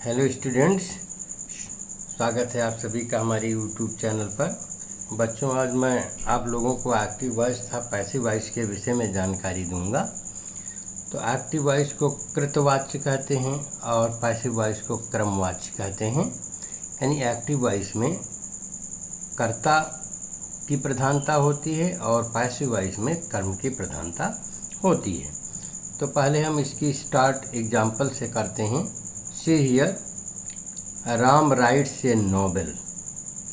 Hello students, स्वागत है आप सभी का हमारे यूट्यूब चैनल पर। बच्चों, आज मैं आप लोगों को एक्टिव वॉइस तथा पैसिव वॉइस के विषय में जानकारी दूंगा। तो एक्टिव वॉइस को कृतवाच्य कहते हैं और पैसिव वॉइस को क्रमवाच्य कहते हैं। यानी एक्टिव वॉइस में कर्ता की प्रधानता होती है और पैसिव वॉइस में कर्म की प्रधानता होती है। तो पहले हम इसकी स्टार्ट एग्जाम्पल से करते हैं। See here, Ram writes a novel.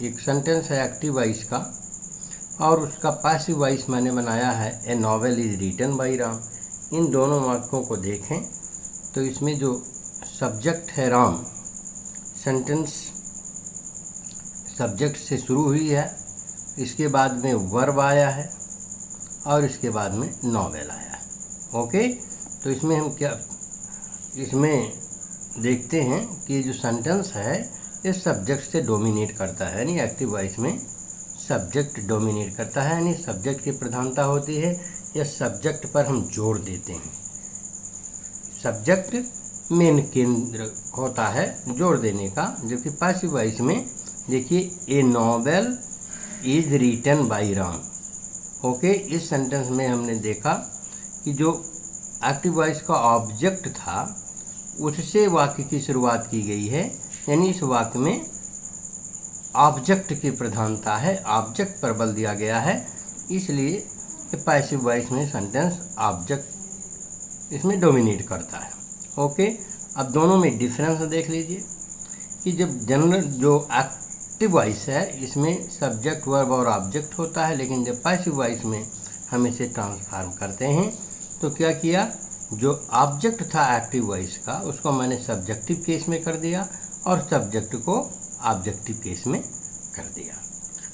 एक सेंटेंस है एक्टिव वॉइस का और उसका पैसिव वॉइस मैंने बनाया है a novel is written by Ram. इन दोनों वाक्यों को देखें तो इसमें जो सब्जेक्ट है राम, सेंटेंस सब्जेक्ट से शुरू हुई है, इसके बाद में वर्ब आया है और इसके बाद में नॉवेल आया है। ओके, तो इसमें हम क्या इसमें देखते हैं कि जो सेंटेंस है इस सब्जेक्ट से डोमिनेट करता है। यानी एक्टिव वॉइस में सब्जेक्ट डोमिनेट करता है, यानी सब्जेक्ट की प्रधानता होती है या सब्जेक्ट पर हम जोर देते हैं। सब्जेक्ट मेन केंद्र होता है जोर देने का। जबकि पैसिव वॉइस में देखिए, a novel is written by Ram. Okay, इस सेंटेंस में हमने देखा कि जो एक्टिव वॉइस का ऑब्जेक्ट था उससे वाक्य की शुरुआत की गई है। यानी इस वाक्य में ऑब्जेक्ट की प्रधानता है, ऑब्जेक्ट पर बल दिया गया है, इसलिए पैसिव वॉइस में सेंटेंस ऑब्जेक्ट इसमें डोमिनेट करता है। ओके, अब दोनों में डिफरेंस देख लीजिए कि जब जनरल जो एक्टिव वॉइस है इसमें सब्जेक्ट वर्ब और ऑब्जेक्ट होता है, लेकिन जब पैसिव वॉइस में हम इसे ट्रांसफॉर्म करते हैं तो क्या किया, जो ऑब्जेक्ट था एक्टिव वॉइस का उसको मैंने सब्जेक्टिव केस में कर दिया और सब्जेक्ट को ऑब्जेक्टिव केस में कर दिया।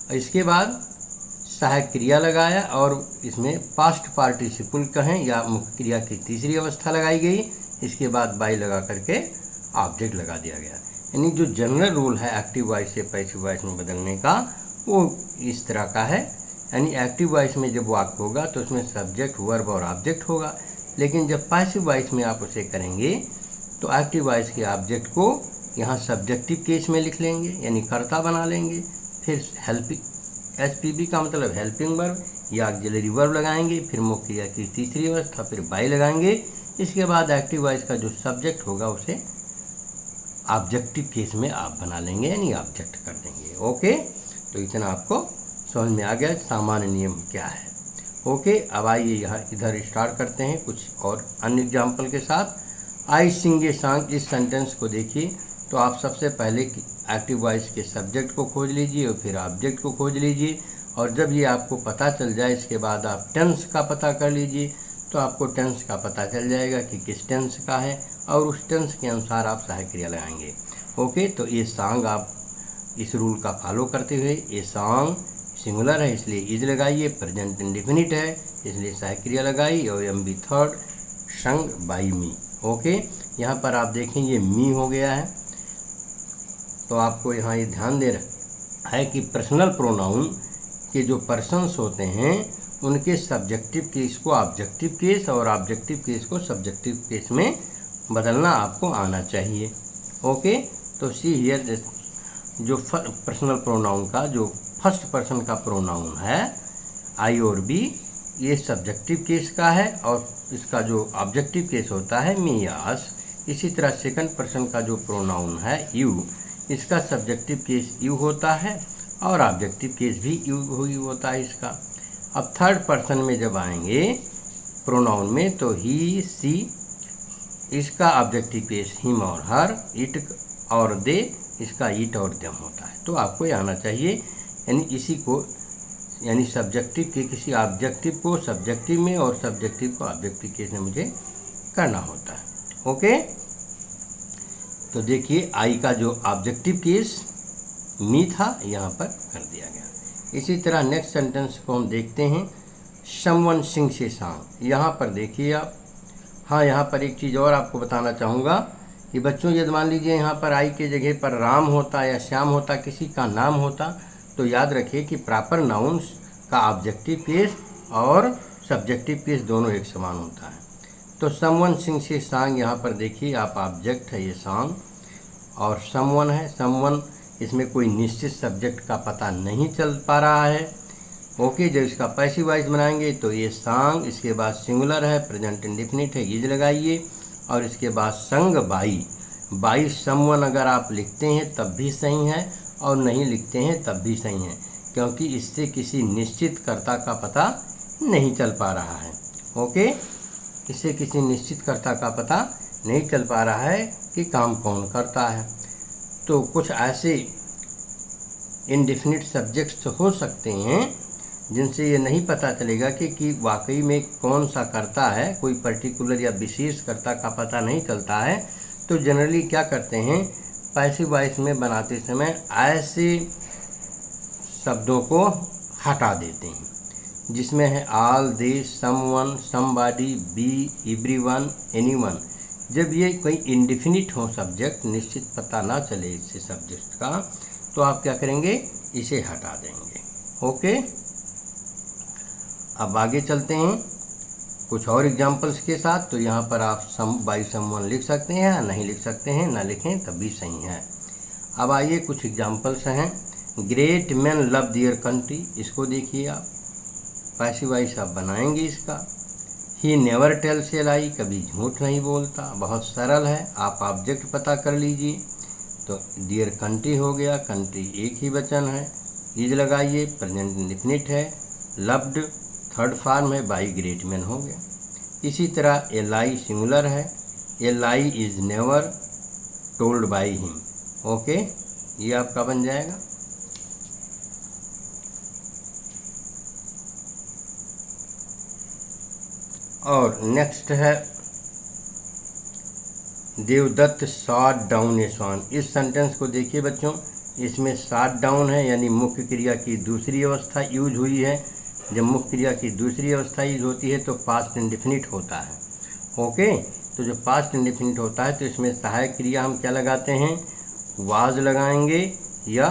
और इसके बाद सहायक क्रिया लगाया और इसमें पास्ट पार्टिसिपल कहें या मुख्य क्रिया की तीसरी अवस्था लगाई गई। इसके बाद बाई लगा करके ऑब्जेक्ट लगा दिया गया। यानी जो जनरल रूल है एक्टिव वॉइस से पैसिव वॉइस में बदलने का वो इस तरह का है। यानी एक्टिव वॉइस में जब वाक्य होगा तो उसमें सब्जेक्ट वर्ब और ऑब्जेक्ट होगा, लेकिन जब पैसिव वॉइस में आप उसे करेंगे तो एक्टिव वॉइस के ऑब्जेक्ट को यहाँ सब्जेक्टिव केस में लिख लेंगे, यानी कर्ता बना लेंगे। फिर हेल्पिंग एचपीबी का मतलब हेल्पिंग वर्ब या ऑक्सिलरी वर्ब लगाएंगे, फिर मुख्य क्रिया की तीसरी अवस्था, फिर बाई लगाएंगे। इसके बाद एक्टिव वॉइस का जो सब्जेक्ट होगा उसे ऑब्जेक्टिव केस में आप बना लेंगे, यानी ऑब्जेक्ट कर देंगे। ओके, तो इतना आपको समझ में आ गया सामान्य नियम क्या है। ओके, अब आइए यहाँ इधर स्टार्ट करते हैं कुछ और अन्य एग्जाम्पल के साथ। आई सिंग ए सॉन्ग, इस सेंटेंस को देखिए तो आप सबसे पहले एक्टिव वॉइस के सब्जेक्ट को खोज लीजिए और फिर ऑब्जेक्ट को खोज लीजिए। और जब ये आपको पता चल जाए इसके बाद आप टेंस का पता कर लीजिए, तो आपको टेंस का पता चल जाएगा कि किस टेंस का है और उस टेंस के अनुसार आप सहायक क्रिया लगाएंगे। ओके, तो ये सॉन्ग आप इस रूल का फॉलो करते हुए, ये सॉन्ग सिंगुलर है इसलिए इज लगाइए, प्रेजेंट इंडेफिनिट है इसलिए सहायक क्रिया लगाई और एमबी थर्ड संग बाई मी। ओके, यहाँ पर आप देखें ये मी हो गया है, तो आपको यहाँ ये ध्यान दे रहा है कि पर्सनल प्रोनाउन के जो पर्सन्स होते हैं उनके सब्जेक्टिव केस को ऑब्जेक्टिव केस और ऑब्जेक्टिव केस को सब्जेक्टिव केस में बदलना आपको आना चाहिए। ओके, तो सी हियर, जो पर्सनल प्रोनाउन का जो फर्स्ट पर्सन का प्रोनाउन है आई और बी, ये सब्जेक्टिव केस का है और इसका जो ऑब्जेक्टिव केस होता है मी या अस। इसी तरह सेकंड पर्सन का जो प्रोनाउन है यू, इसका सब्जेक्टिव केस यू होता है और ऑब्जेक्टिव केस भी यू ही होता है इसका। अब थर्ड पर्सन में जब आएंगे प्रोनाउन में तो ही सी, इसका ऑब्जेक्टिव केस हिम और हर, इट और दे, इसका इट और देम होता है। तो आपको ये आना चाहिए, यानी इसी को यानी सब्जेक्टिव के किसी ऑब्जेक्टिव को सब्जेक्टिव में और सब्जेक्टिव को ऑब्जेक्टिव केस में मुझे करना होता है। ओके, तो देखिए आई का जो ऑब्जेक्टिव केस मी था यहाँ पर कर दिया गया। इसी तरह नेक्स्ट सेंटेंस को हम देखते हैं, समवन सिंग्स ए सॉन्ग। यहाँ पर देखिए आप, हाँ यहाँ पर एक चीज़ और आपको बताना चाहूँगा कि बच्चों यदि मान लीजिए यहाँ पर आई के जगह पर राम होता या श्याम होता, किसी का नाम होता, तो याद रखिए कि प्रॉपर नाउन्स का ऑब्जेक्टिव केस और सब्जेक्टिव केस दोनों एक समान होता है। तो समवन सिंग्स ए सॉन्ग, यहाँ पर देखिए आप ऑब्जेक्ट है ये सॉन्ग और समवन है। समवन इसमें कोई निश्चित सब्जेक्ट का पता नहीं चल पा रहा है। ओके, जब इसका पैसिव वॉइस बनाएंगे तो ये सांग, इसके बाद सिंगुलर है, प्रेजेंट इंडेफिनिट है, इज लगाइए, और इसके बाद संग बाई। बाई समवन अगर आप लिखते हैं तब भी सही है और नहीं लिखते हैं तब भी सही है, क्योंकि इससे किसी निश्चित कर्ता का पता नहीं चल पा रहा है। ओके, इससे किसी निश्चित कर्ता का पता नहीं चल पा रहा है कि काम कौन करता है। तो कुछ ऐसे इंडेफिनिट सब्जेक्ट्स हो सकते हैं जिनसे ये नहीं पता चलेगा कि वाकई में कौन सा कर्ता है, कोई पर्टिकुलर या विशेष कर्ता का पता नहीं चलता है। तो जनरली क्या करते हैं, पैसिव वॉइस में बनाते समय ऐसे शब्दों को हटा देते हैं जिसमें है all, they, someone, somebody, be, everyone, anyone. जब ये कोई इंडेफिनिट हो सब्जेक्ट, निश्चित पता ना चले इससे सब्जेक्ट का, तो आप क्या करेंगे, इसे हटा देंगे। ओके, अब आगे चलते हैं कुछ और एग्जांपल्स के साथ। तो यहाँ पर आप सम बाई समवन लिख सकते हैं या नहीं लिख सकते हैं, ना लिखें तब भी सही है। अब आइए कुछ एग्जांपल्स हैं। Great man love their country, इसको देखिए आप, पैसिव वॉइस आप बनाएंगे इसका। ही नेवर टेल्स ए लाई, कभी झूठ नहीं बोलता, बहुत सरल है। आप ऑब्जेक्ट पता कर लीजिए। तो डियर कंट्री हो गया, कंट्री एक ही वचन है, इज लगाइए, प्रेजेंट इंडेफिनिट है, लव्ड थर्ड फॉर्म है, बाई ग्रेट मैन हो गया। इसी तरह ए लाई सिंगुलर है, a lie is never told by him. Okay, ये आपका बन जाएगा। और नेक्स्ट है Devdatta shot down a swan. इस सेंटेंस को देखिए बच्चों, इसमें शॉट डाउन है यानी मुख्य क्रिया की दूसरी अवस्था यूज हुई है। जब मुख्य क्रिया की दूसरी अवस्था यूज होती है तो पास्ट इंडेफिनिट होता है। ओके, तो जब पास्ट इंडेफिनिट होता है तो इसमें सहायक क्रिया हम क्या लगाते हैं, वाज लगाएंगे या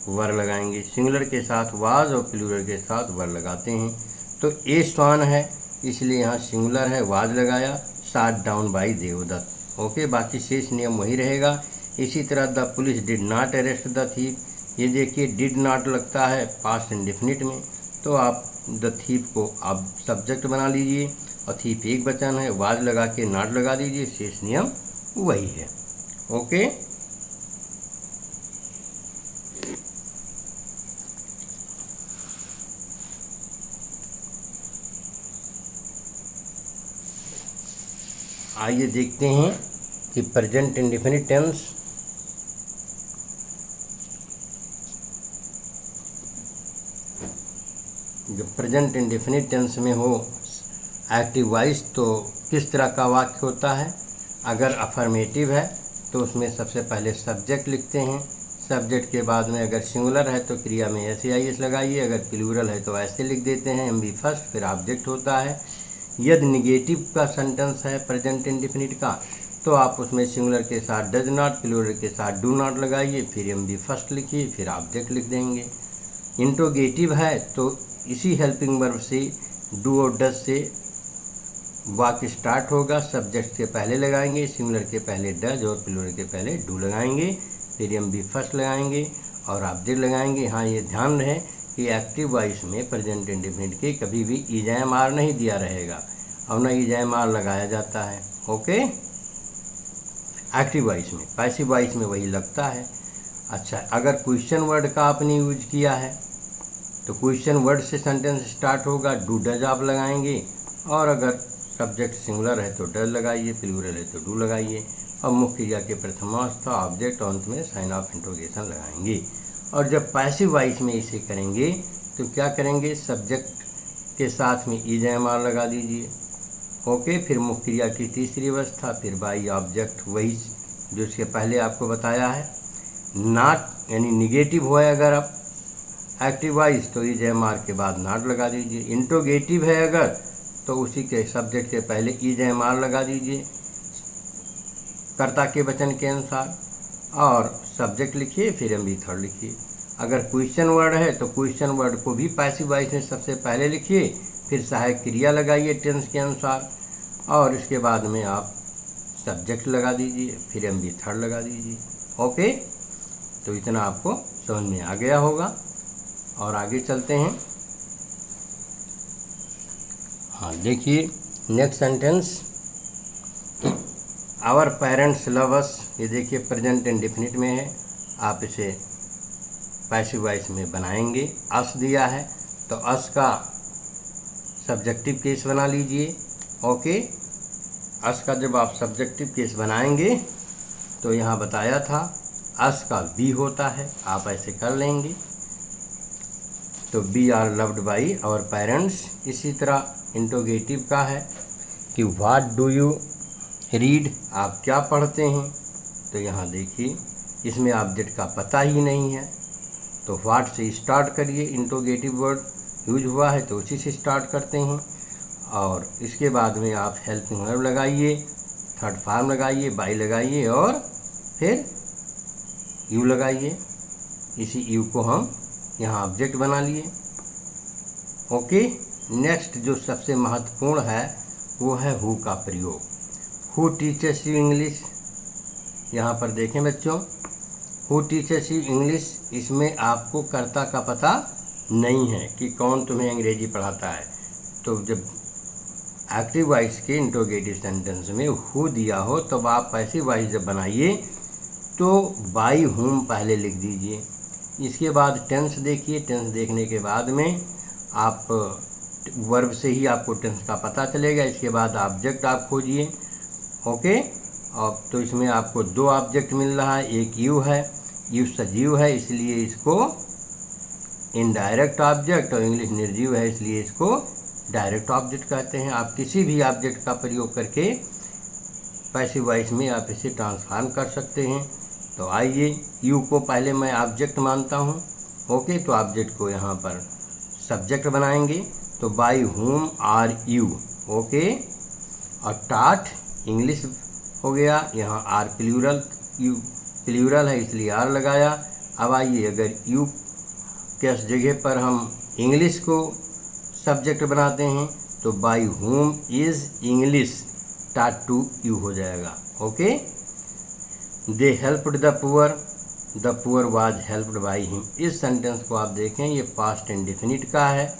वर लगाएंगे। सिंगुलर के साथ वाज और प्लूरल के साथ वर लगाते हैं। तो ए स्वान है इसलिए यहाँ सिंगुलर है, वाज लगाया, shot down by Devdutt. Okay, बाकी शेष नियम वही रहेगा। इसी तरह the police did not arrest the thief, ये देखिए डिड नॉट लगता है पास्ट इंडेफिनिट में, तो आप द थीफ को आप सब्जेक्ट बना लीजिए और थीफ एक वचन है, वाज लगा के नॉट लगा दीजिए, शेष नियम वही है। ओके, आइए देखते हैं कि प्रेजेंट इंडेफिनिट टेंस जब प्रेजेंट इंडेफिनिट टेंस में हो एक्टिव वॉइस तो किस तरह का वाक्य होता है। अगर अफर्मेटिव है तो उसमें सबसे पहले सब्जेक्ट लिखते हैं, सब्जेक्ट के बाद में अगर सिंगुलर है तो क्रिया में एस लगाइए, अगर प्लूरल है तो ऐसे लिख देते हैं, एम बी फर्स्ट, फिर ऑब्जेक्ट होता है। यदि निगेटिव का सेंटेंस है प्रेजेंट इंडेफिनिट का तो आप उसमें सिंगुलर के साथ डज नॉट, प्लूरल के साथ डू नॉट लगाइए, फिर एम बी फर्स्ट लिखिए, फिर ऑब्जेक्ट लिख देंगे। इंट्रोगेटिव है तो इसी हेल्पिंग वर्ब से डू और डज से वाक्य स्टार्ट होगा, सब्जेक्ट के पहले लगाएंगे, सिंगुलर के पहले डज और प्लूरल के पहले डू लगाएंगे, फिर एम बी फर्स्ट लगाएंगे और ऑब्जेक्ट लगाएंगे। हाँ, ये ध्यान रहे कि एक्टिव वॉइस में प्रेजेंट इंडेफिनिट के कभी भी इजैम आर नहीं दिया रहेगा और ना इजैम आर लगाया जाता है। ओके, एक्टिव वॉइस में, पैसिव वॉइस में वही लगता है। अच्छा, अगर क्वेश्चन वर्ड का आपने यूज किया है तो क्वेश्चन वर्ड से सेंटेंस स्टार्ट होगा, डू डज आप लगाएंगे, और अगर सब्जेक्ट सिंगुलर है तो डज लगाइए, प्लूरल है तो डू लगाइए, और मुख्य क्रिया के प्रथमावस्था ऑब्जेक्ट और अंत में साइन ऑफ इंट्रोगेशन लगाएंगे। और जब पैसिव वॉइस में इसे करेंगे तो क्या करेंगे, सब्जेक्ट के साथ में इजैम आर लगा दीजिए। ओके, फिर मुख्य क्रिया की तीसरी अवस्था, फिर बाई ऑब्जेक्ट वही जो इसके पहले आपको बताया है। नॉट यानी निगेटिव हो अगर आप एक्टिव वॉइस तो इजैम आर के बाद नॉट लगा दीजिए। इंट्रोगेटिव है अगर तो उसी के सब्जेक्ट के पहले इजैम आर लगा दीजिए कर्ता के वचन के अनुसार, और सब्जेक्ट लिखिए, फिर एम बी थर्ड लिखिए। अगर क्वेश्चन वर्ड है तो क्वेश्चन वर्ड को भी पैसिव वॉइस में सबसे पहले लिखिए, फिर सहायक क्रिया लगाइए टेंस के अनुसार, और इसके बाद में आप सब्जेक्ट लगा दीजिए, फिर एम बी थर्ड लगा दीजिए। ओके, तो इतना आपको समझ में आ गया होगा। और आगे चलते हैं। हाँ देखिए next sentence, our parents love us, ये देखिए प्रेजेंट इंडेफिनिट में है, आप इसे पैसिव वॉइस में बनाएंगे। अस दिया है तो अस का सब्जेक्टिव केस बना लीजिए। ओके, अस का जब आप सब्जेक्टिव केस बनाएंगे तो यहाँ बताया था अस का बी होता है, आप ऐसे कर लेंगे। तो we are loved by our parents. इसी तरह इंटरोगेटिव का है कि व्हाट डू यू रीड, आप क्या पढ़ते हैं। तो यहाँ देखिए इसमें ऑब्जेक्ट का पता ही नहीं है, तो व्हाट से स्टार्ट करिए, इंटरोगेटिव वर्ड यूज हुआ है तो उसी से स्टार्ट करते हैं। और इसके बाद में आप हेल्पिंग वर्ब लगाइए, थर्ड फॉर्म लगाइए, बाई लगाइए और फिर यू लगाइए। इसी यू को हम यहाँ ऑब्जेक्ट बना लिए। ओके, नेक्स्ट जो सबसे महत्वपूर्ण है वो है हु का प्रयोग। हु टीचर्स यू इंग्लिश, यहाँ पर देखें बच्चों, हु टीचर्स यू इंग्लिश, इसमें आपको कर्ता का पता नहीं है कि कौन तुम्हें अंग्रेजी पढ़ाता है। तो जब एक्टिव वॉइस के इंटरोगेटिव सेंटेंस में हु दिया हो तब आप पैसिव वॉइस जब बनाइए तो बाई हुम पहले लिख दीजिए। इसके बाद टेंस देखिए, टेंस देखने के बाद में आप वर्ब से ही आपको टेंस का पता चलेगा। इसके बाद ऑब्जेक्ट आप खोजिए। ओके, अब तो इसमें आपको दो ऑब्जेक्ट मिल रहा है, एक यू है, यू सजीव है इसलिए इसको इनडायरेक्ट ऑब्जेक्ट, और इंग्लिश निर्जीव है इसलिए इसको डायरेक्ट ऑब्जेक्ट कहते हैं। आप किसी भी ऑब्जेक्ट का प्रयोग करके पैसिव वॉइस में आप इसे ट्रांसफॉर्म कर सकते हैं। तो आइए, यू को पहले मैं ऑब्जेक्ट मानता हूँ। ओके, तो ऑब्जेक्ट को यहाँ पर सब्जेक्ट बनाएंगे। तो बाई हुम आर यू, ओके, और टाट इंग्लिश हो गया, यहाँ आर प्लूरल, यू प्लूरल है इसलिए आर लगाया। अब आइए, अगर यू के जगह पर हम इंग्लिश को सब्जेक्ट बनाते हैं तो बाई हुम इज़ इंग्लिश, टाट टू यू हो जाएगा। Okay, they helped the poor was helped by him. इस सेंटेंस को आप देखें, ये पास्ट इंडेफिनिट का है।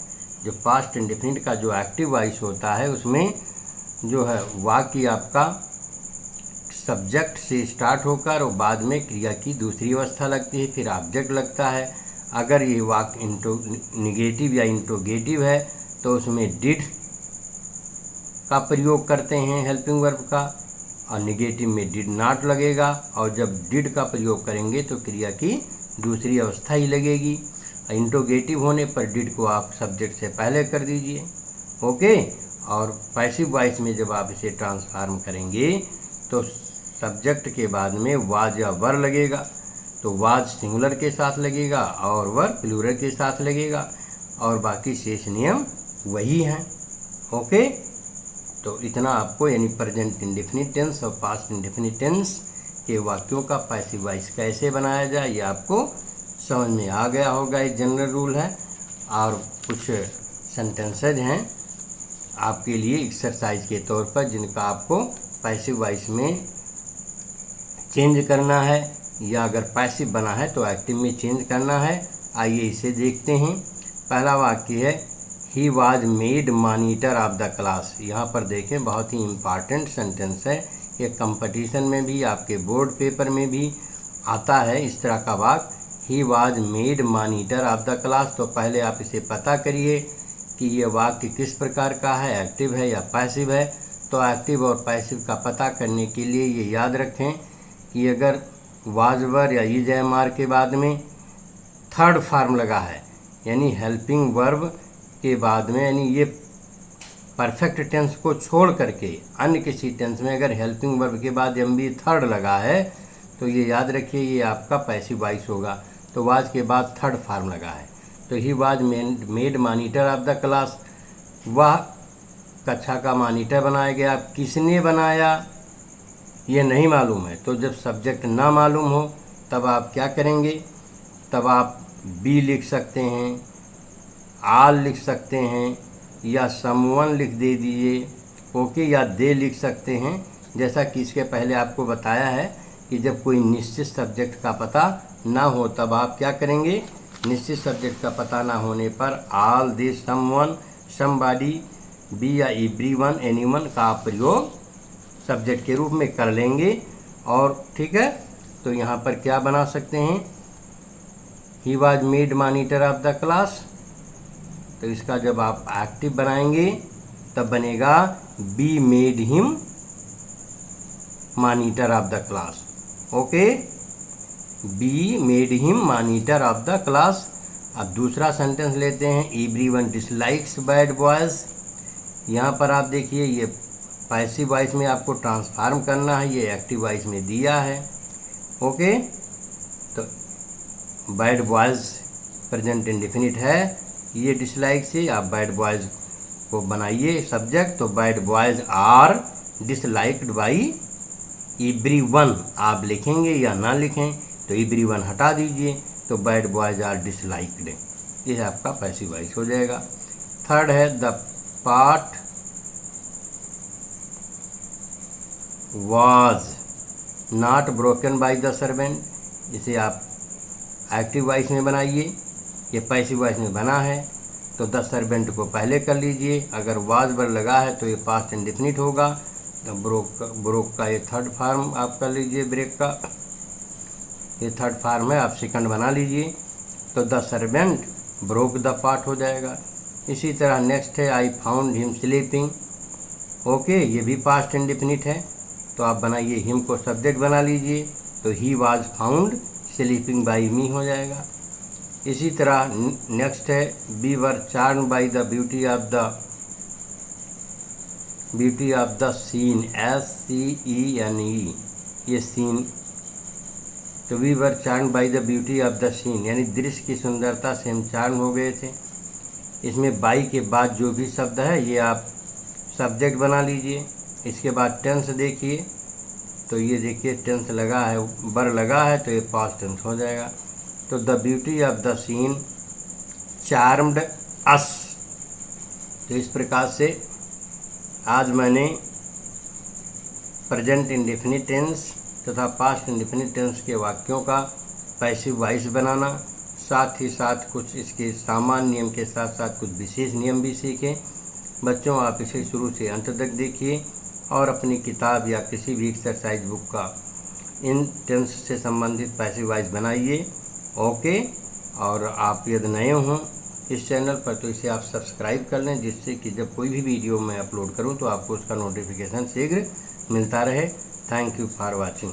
जो पास्ट इंडेफिनिट का जो एक्टिव वॉइस होता है उसमें जो है वाक्य आपका सब्जेक्ट से स्टार्ट होकर और बाद में क्रिया की दूसरी अवस्था लगती है, फिर ऑब्जेक्ट लगता है। अगर ये वाक्य निगेटिव या इंट्रोगेटिव है तो उसमें डिड का प्रयोग करते हैं हेल्पिंग वर्ब का, और निगेटिव में डिड नॉट लगेगा। और जब डिड का प्रयोग करेंगे तो क्रिया की दूसरी अवस्था ही लगेगी। इंट्रोगेटिव होने पर डिड को आप सब्जेक्ट से पहले कर दीजिए। ओके, और पैसिव वॉइस में जब आप इसे ट्रांसफॉर्म करेंगे तो सब्जेक्ट के बाद में वाज या वर लगेगा। तो वाज सिंगुलर के साथ लगेगा और वर प्लूरल के साथ लगेगा, और बाकी शेष नियम वही हैं। ओके, तो इतना आपको यानी प्रेजेंट इंडेफिनिट टेंस और पास्ट इंडेफिनिट टेंस के वाक्यों का पैसिव वॉइस कैसे बनाया जाए ये आपको समझ में आ गया होगा। ये जनरल रूल है। और कुछ सेंटेंसेज हैं आपके लिए एक्सरसाइज के तौर पर जिनका आपको पैसिव वॉइस में चेंज करना है, या अगर पैसिव बना है तो एक्टिव में चेंज करना है। आइए इसे देखते हैं। पहला वाक्य है he was made monitor of the class. यहाँ पर देखें, बहुत ही इम्पॉर्टेंट सेंटेंस है। ये कंपटीशन में भी, आपके बोर्ड पेपर में भी आता है इस तरह का वाक्य, he was made monitor of the class. तो पहले आप इसे पता करिए कि ये वाक्य किस प्रकार का है, एक्टिव है या पैसिव है। तो एक्टिव और पैसिव का पता करने के लिए ये याद रखें कि अगर वाज वर या इज एम आर के बाद में थर्ड फॉर्म लगा है, यानी हेल्पिंग वर्ब के बाद में, यानी ये परफेक्ट टेंस को छोड़ करके अन्य किसी टेंस में अगर हेल्पिंग वर्ब के बाद एम बी थर्ड लगा है तो ये याद रखिए ये आपका पैसिव वॉइस होगा। तो वाज के बाद थर्ड फॉर्म लगा है, तो he was made monitor of the class, वह कक्षा का मॉनिटर बनाया गया। किसने बनाया ये नहीं मालूम है, तो जब सब्जेक्ट ना मालूम हो तब आप क्या करेंगे, तब आप बी लिख सकते हैं, आल लिख सकते हैं, या समवन लिख दे दीजिए। ओके, या दे लिख सकते हैं। जैसा कि इसके पहले आपको बताया है कि जब कोई निश्चित सब्जेक्ट का पता ना हो तब आप क्या करेंगे, निश्चित सब्जेक्ट का पता ना होने पर ऑल दिस, समवन, समबॉडी, बी या एवरीवन, एनीवन का आप प्रयोग सब्जेक्ट के रूप में कर लेंगे। और ठीक है, तो यहाँ पर क्या बना सकते हैं, he was made monitor of the class, तो इसका जब आप एक्टिव बनाएंगे तब बनेगा be made him monitor of the class. Okay, be made him monitor of the class. अब दूसरा सेंटेंस लेते हैं, एवरीवन डिसलाइक्स बैड बॉयज। यहाँ पर आप देखिए ये पैसिव वॉइस में आपको ट्रांसफॉर्म करना है, ये एक्टिव वॉइस में दिया है। ओके, तो बैड बॉयज प्रेजेंट इंडेफिनिट है, ये डिसलाइक से आप बैड बॉयज को बनाइए सब्जेक्ट, तो bad boys are disliked by everyone आप लिखेंगे या ना लिखें, तो एवरीवन हटा दीजिए, तो बैड बॉयज आर डिसलाइक्ड, ये आपका पैसिव वॉइस हो जाएगा। थर्ड है the part was not broken by the servant, इसे आप एक्टिव वॉइस में बनाइए, ये पैसिव वॉइस में बना है, तो द सर्वेंट को पहले कर लीजिए, अगर was वर लगा है तो ये पास्ट इंडेफिनिट होगा, तो ब्रोक का ये थर्ड फॉर्म आप कर लीजिए, ब्रेक का ये थर्ड फॉर्म है, आप सेकंड बना लीजिए, तो the servant broke the part हो जाएगा। इसी तरह नेक्स्ट है I found him sleeping. Okay, ये भी पास्ट इंडेफिनिट है, तो आप बनाइए हिम को सब्जेक्ट बना लीजिए, तो he was found sleeping by me हो जाएगा। इसी तरह नेक्स्ट है we were charm by the beauty of the scene, SCENE, ये सीन, तो we were charm by the beauty of the scene, यानी दृश्य की सुंदरता से हम चार्म हो गए थे। इसमें बाई के बाद जो भी शब्द है ये आप सब्जेक्ट बना लीजिए। इसके बाद टेंस देखिए, तो ये देखिए टेंस लगा है, वर लगा है, तो ये पास्ट टेंस हो जाएगा, तो the beauty of the scene charmed us. तो इस प्रकार से आज मैंने प्रेजेंट इंडेफिनिट टेंस तथा पास्ट इंडेफिनिट टेंस के वाक्यों का पैसिव वॉइस बनाना, साथ ही साथ कुछ इसके सामान्य नियम के साथ साथ कुछ विशेष नियम भी सीखें। बच्चों, आप इसे शुरू से अंत तक देखिए और अपनी किताब या किसी भी एक्सरसाइज बुक का इन टेंस से संबंधित पैसिव वॉइस बनाइए। ओके, और आप यदि नए हों इस चैनल पर तो इसे आप सब्सक्राइब कर लें, जिससे कि जब कोई भी वीडियो मैं अपलोड करूं तो आपको उसका नोटिफिकेशन शीघ्र मिलता रहे। Thank you for watching.